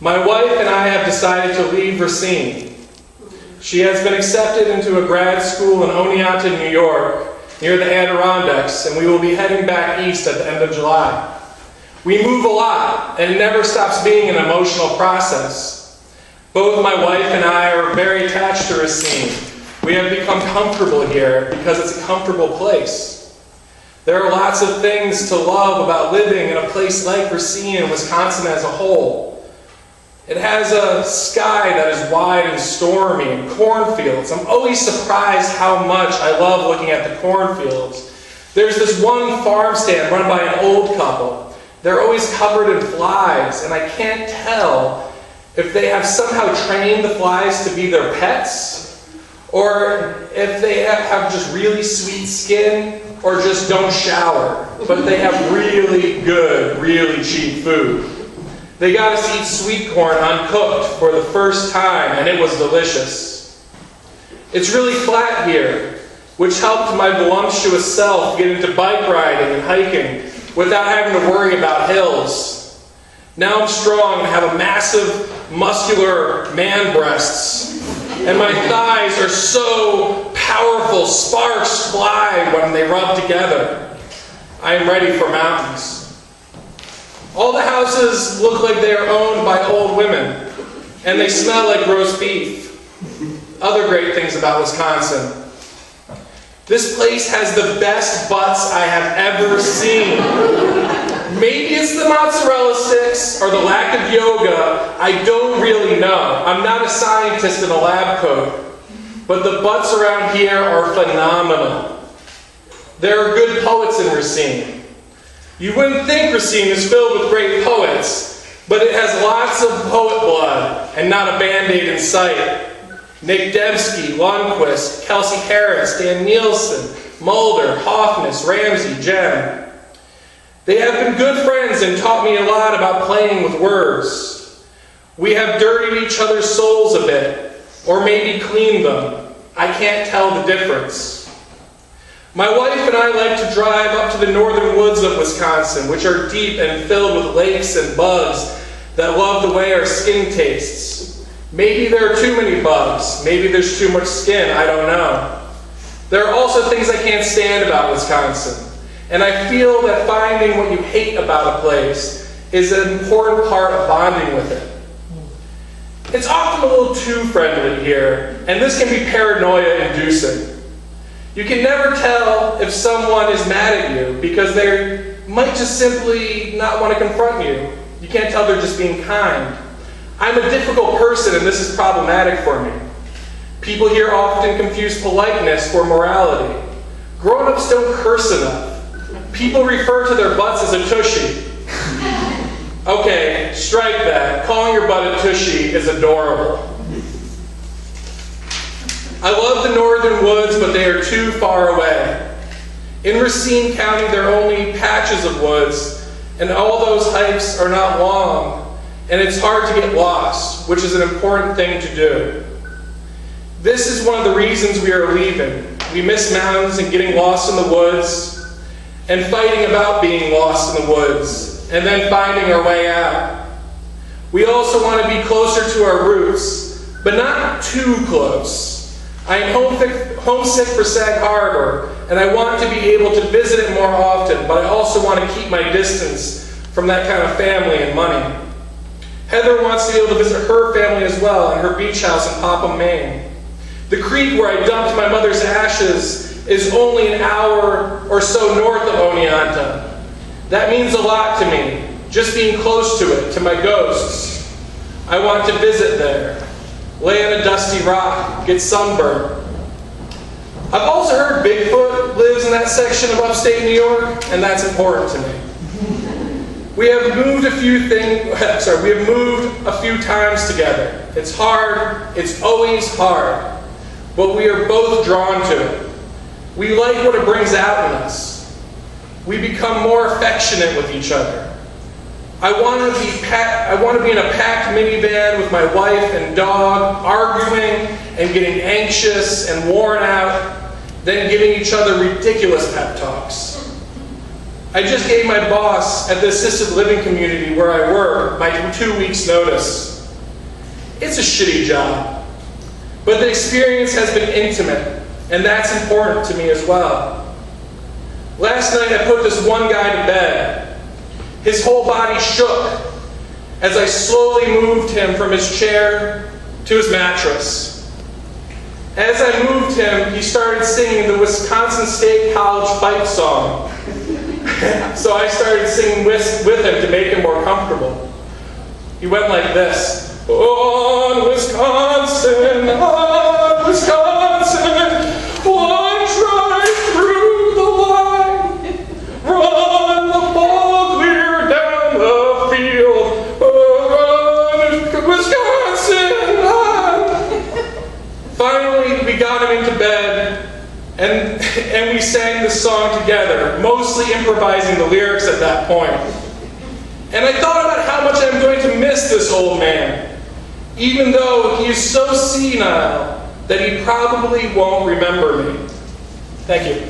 My wife and I have decided to leave Racine. She has been accepted into a grad school in Oneonta, New York, near the Adirondacks, and we will be heading back east at the end of July. We move a lot, and it never stops being an emotional process. Both my wife and I are very attached to Racine. We have become comfortable here because it's a comfortable place. There are lots of things to love about living in a place like Racine and Wisconsin as a whole. It has a sky that is wide and stormy and cornfields. I'm always surprised how much I love looking at the cornfields. There's this one farm stand run by an old couple. They're always covered in flies, and I can't tell if they have somehow trained the flies to be their pets, or if they have just really sweet skin, or just don't shower, but they have really good, really cheap food. They got us to eat sweet corn uncooked for the first time, and it was delicious. It's really flat here, which helped my voluptuous self get into bike riding and hiking without having to worry about hills. Now I'm strong and have a massive, muscular man breasts, and my thighs are so powerful, sparks fly when they rub together. I am ready for mountains. All the houses look like they are owned by old women, and they smell like roast beef. Other great things about Wisconsin. This place has the best butts I have ever seen. Maybe it's the mozzarella sticks or the lack of yoga. I don't really know. I'm not a scientist in a lab coat, but the butts around here are phenomenal. There are good poets in Racine. You wouldn't think Racine is filled with great poets, but it has lots of poet blood and not a Band-Aid in sight. Nick Dembski, Lundquist, Kelsey Harris, Dan Nielsen, Mulder, Hoffness, Ramsey, Jem. They have been good friends and taught me a lot about playing with words. We have dirtied each other's souls a bit, or maybe cleaned them. I can't tell the difference. My wife and I like to drive up to the northern woods of Wisconsin, which are deep and filled with lakes and bugs that love the way our skin tastes. Maybe there are too many bugs. Maybe there's too much skin. I don't know. There are also things I can't stand about Wisconsin. And I feel that finding what you hate about a place is an important part of bonding with it. It's often a little too friendly here, and this can be paranoia-inducing. You can never tell if someone is mad at you because they might just simply not want to confront you. You can't tell they're just being kind. I'm a difficult person, and this is problematic for me. People here often confuse politeness for morality. Grown-ups don't curse enough. People refer to their butts as a tushy. Okay, strike that. Calling your butt a tushy is adorable. I love the northern woods, but they are too far away. In Racine County, there are only patches of woods, and all those hikes are not long, and it's hard to get lost, which is an important thing to do. This is one of the reasons we are leaving. We miss mountains and getting lost in the woods, and fighting about being lost in the woods, and then finding our way out. We also want to be closer to our roots, but not too close. I am homesick for Sag Harbor, and I want to be able to visit it more often, but I also want to keep my distance from that kind of family and money. Heather wants to be able to visit her family as well at her beach house in Popham, Maine. The creek where I dumped my mother's ashes is only an hour or so north of Oneonta. That means a lot to me, just being close to it, to my ghosts. I want to visit there. Lay on a dusty rock, get sunburned. I've also heard Bigfoot lives in that section of upstate New York, and that's important to me. We have moved a few times together. It's hard, it's always hard, but we are both drawn to it. We like what it brings out in us. We become more affectionate with each other. I want to be in a packed minivan with my wife and dog, arguing and getting anxious and worn out, then giving each other ridiculous pep talks. I just gave my boss at the assisted living community where I work my 2 weeks notice. It's a shitty job, but the experience has been intimate, and that's important to me as well. Last night I put this one guy to bed. His whole body shook as I slowly moved him from his chair to his mattress. As I moved him, he started singing the Wisconsin State College fight song. So I started singing with him to make him more comfortable. He went like this. On Wisconsin, one try through the line, run the ball clear down the field, run, Wisconsin, run. Finally, we got him into bed, and we sang the song together, mostly improvising the lyrics at that point. And I thought about how much I'm going to miss this old man, even though he is so senile that he probably won't remember me. Thank you.